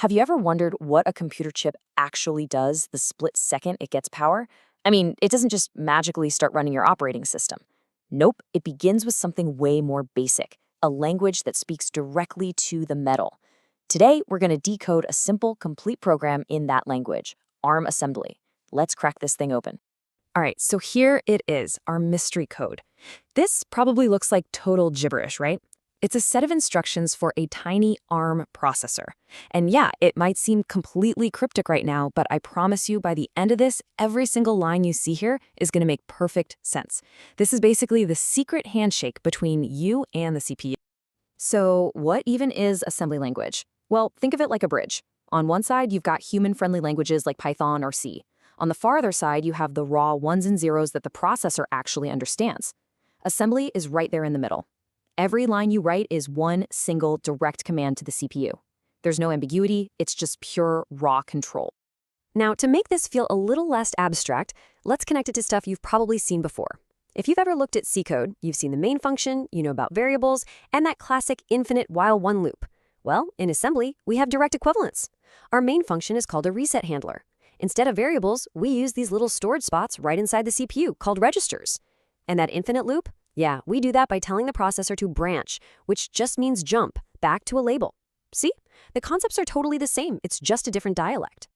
Have you ever wondered what a computer chip actually does the split second it gets power? I mean, it doesn't just magically start running your operating system. Nope, it begins with something way more basic, a language that speaks directly to the metal. Today, we're going to decode a simple, complete program in that language, ARM assembly. Let's crack this thing open. All right, so here it is, our mystery code. This probably looks like total gibberish, right? It's a set of instructions for a tiny ARM processor. And yeah, it might seem completely cryptic right now, but I promise you by the end of this, every single line you see here is going to make perfect sense. This is basically the secret handshake between you and the CPU. So, what even is assembly language? Well, think of it like a bridge. On one side, you've got human-friendly languages like Python or C. On the farther side, you have the raw ones and zeros that the processor actually understands. Assembly is right there in the middle. Every line you write is one single direct command to the CPU. There's no ambiguity, it's just pure raw control. Now, to make this feel a little less abstract, let's connect it to stuff you've probably seen before. If you've ever looked at C code, you've seen the main function, you know about variables, and that classic infinite while one loop. Well, in assembly, we have direct equivalents. Our main function is called a reset handler. Instead of variables, we use these little storage spots right inside the CPU called registers. And that infinite loop? Yeah, we do that by telling the processor to branch, which just means jump, back to a label. See? The concepts are totally the same, it's just a different dialect.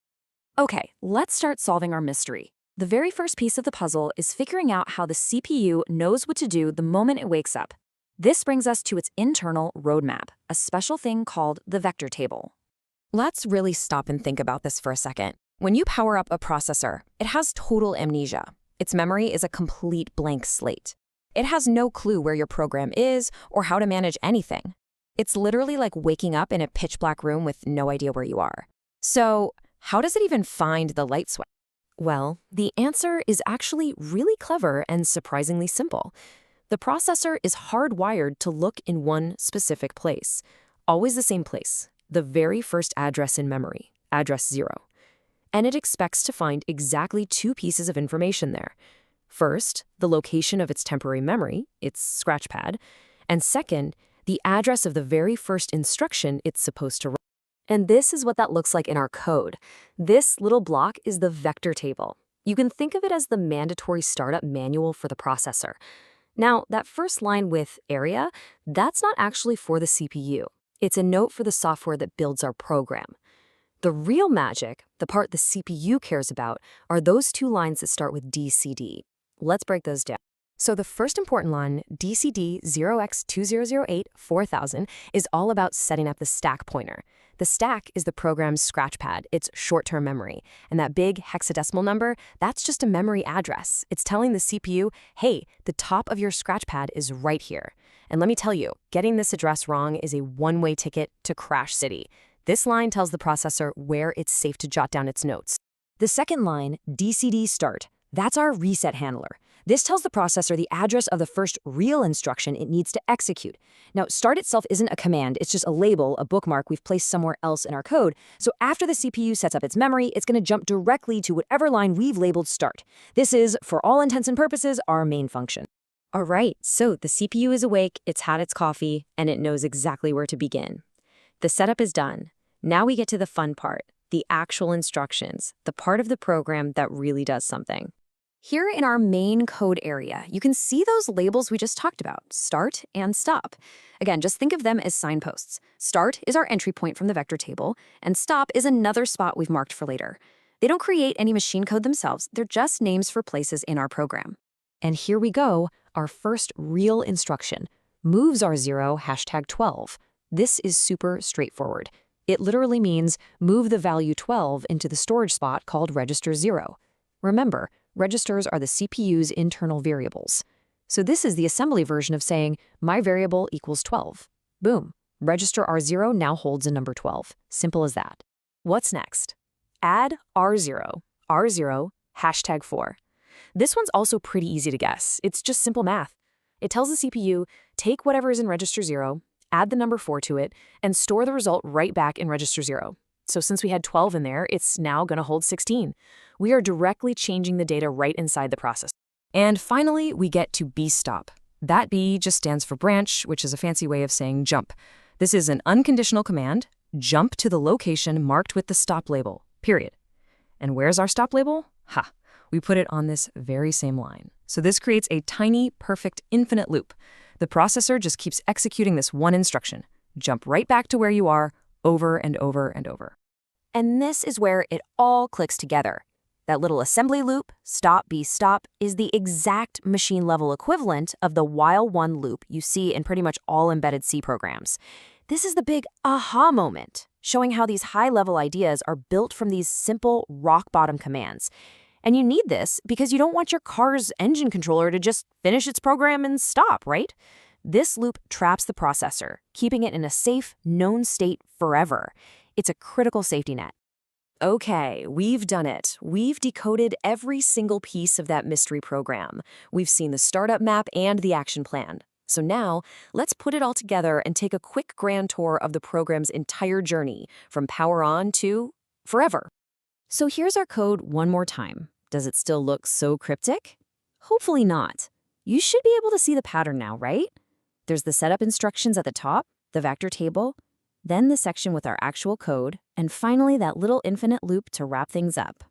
Okay, let's start solving our mystery. The very first piece of the puzzle is figuring out how the CPU knows what to do the moment it wakes up. This brings us to its internal roadmap, a special thing called the vector table. Let's really stop and think about this for a second. When you power up a processor, it has total amnesia. Its memory is a complete blank slate. It has no clue where your program is or how to manage anything. It's literally like waking up in a pitch black room with no idea where you are. So, how does it even find the light switch? Well, the answer is actually really clever and surprisingly simple. The processor is hardwired to look in one specific place, always the same place, the very first address in memory, address 0. And it expects to find exactly two pieces of information there. First, the location of its temporary memory, its scratch pad, and second, the address of the very first instruction it's supposed to run. And this is what that looks like in our code. This little block is the vector table. You can think of it as the mandatory startup manual for the processor. Now, that first line with area, that's not actually for the CPU. It's a note for the software that builds our program. The real magic, the part the CPU cares about, are those two lines that start with DCD. Let's break those down. So the first important line, DCD 0x2008-4000, is all about setting up the stack pointer. The stack is the program's scratch pad, its short-term memory. And that big hexadecimal number, that's just a memory address. It's telling the CPU, hey, the top of your scratch pad is right here. And let me tell you, getting this address wrong is a one-way ticket to Crash City. This line tells the processor where it's safe to jot down its notes. The second line, DCD start, that's our reset handler. This tells the processor the address of the first real instruction it needs to execute. Now, start itself isn't a command, it's just a label, a bookmark we've placed somewhere else in our code. So after the CPU sets up its memory, it's going to jump directly to whatever line we've labeled start. This is, for all intents and purposes, our main function. All right, so the CPU is awake, it's had its coffee, and it knows exactly where to begin. The setup is done. Now we get to the fun part, the actual instructions, the part of the program that really does something. Here in our main code area, you can see those labels we just talked about, start and stop. Again, just think of them as signposts. Start is our entry point from the vector table, and stop is another spot we've marked for later. They don't create any machine code themselves, they're just names for places in our program. And here we go, our first real instruction. Moves are 0, #12. This is super straightforward. It literally means move the value 12 into the storage spot called register 0. Remember, registers are the CPU's internal variables. So this is the assembly version of saying, my variable equals 12. Boom. Register R0 now holds a number 12. Simple as that. What's next? Add R0, R0, #4. This one's also pretty easy to guess. It's just simple math. It tells the CPU, take whatever is in register 0, add the number 4 to it, and store the result right back in register 0. So since we had 12 in there, it's now going to hold 16. We are directly changing the data right inside the process. And finally, we get to bstop. That B just stands for branch, which is a fancy way of saying jump. This is an unconditional command. Jump to the location marked with the stop label, period. And where's our stop label? Ha! We put it on this very same line. So this creates a tiny, perfect, infinite loop. The processor just keeps executing this one instruction. Jump right back to where you are, over and over and over. And this is where it all clicks together. That little assembly loop, stop, be stop, is the exact machine-level equivalent of the while-one loop you see in pretty much all embedded C programs. This is the big aha moment, showing how these high-level ideas are built from these simple, rock-bottom commands. And you need this because you don't want your car's engine controller to just finish its program and stop, right? This loop traps the processor, keeping it in a safe, known state forever. It's a critical safety net. Okay, we've done it. We've decoded every single piece of that mystery program. We've seen the startup map and the action plan. So now, let's put it all together and take a quick grand tour of the program's entire journey, from power on to forever. So here's our code one more time. Does it still look so cryptic? Hopefully not. You should be able to see the pattern now, right? There's the setup instructions at the top, the vector table, then the section with our actual code, and finally that little infinite loop to wrap things up.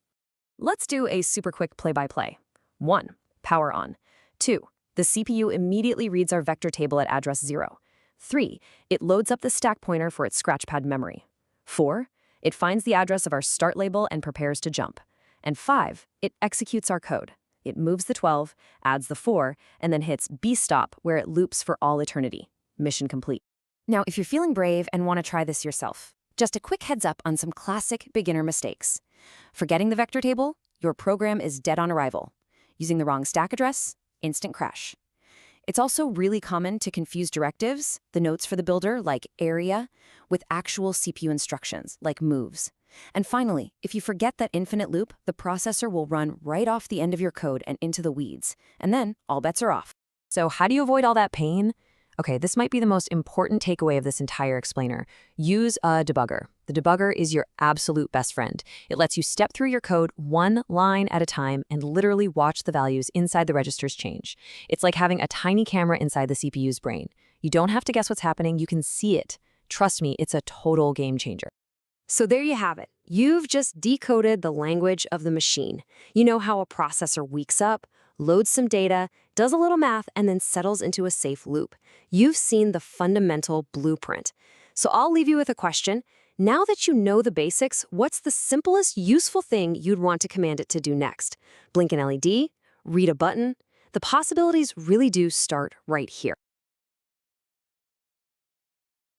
Let's do a super quick play-by-play. 1. Power on. 2. The CPU immediately reads our vector table at address 0. 3. It loads up the stack pointer for its scratchpad memory. 4. It finds the address of our start label and prepares to jump. And 5. It executes our code. It moves the 12, adds the 4, and then hits B-stop, where it loops for all eternity. Mission complete. Now, if you're feeling brave and want to try this yourself, just a quick heads up on some classic beginner mistakes. Forgetting the vector table, your program is dead on arrival. Using the wrong stack address, instant crash. It's also really common to confuse directives, the notes for the builder, like area, with actual CPU instructions, like moves. And finally, if you forget that infinite loop, the processor will run right off the end of your code and into the weeds. And then, all bets are off. So how do you avoid all that pain? Okay, this might be the most important takeaway of this entire explainer. Use a debugger. The debugger is your absolute best friend. It lets you step through your code one line at a time and literally watch the values inside the registers change. It's like having a tiny camera inside the CPU's brain. You don't have to guess what's happening, you can see it. Trust me, it's a total game changer. So there you have it. You've just decoded the language of the machine. You know how a processor wakes up, loads some data, does a little math, and then settles into a safe loop. You've seen the fundamental blueprint. So I'll leave you with a question. Now that you know the basics, what's the simplest, useful thing you'd want to command it to do next? Blink an LED? Read a button? The possibilities really do start right here.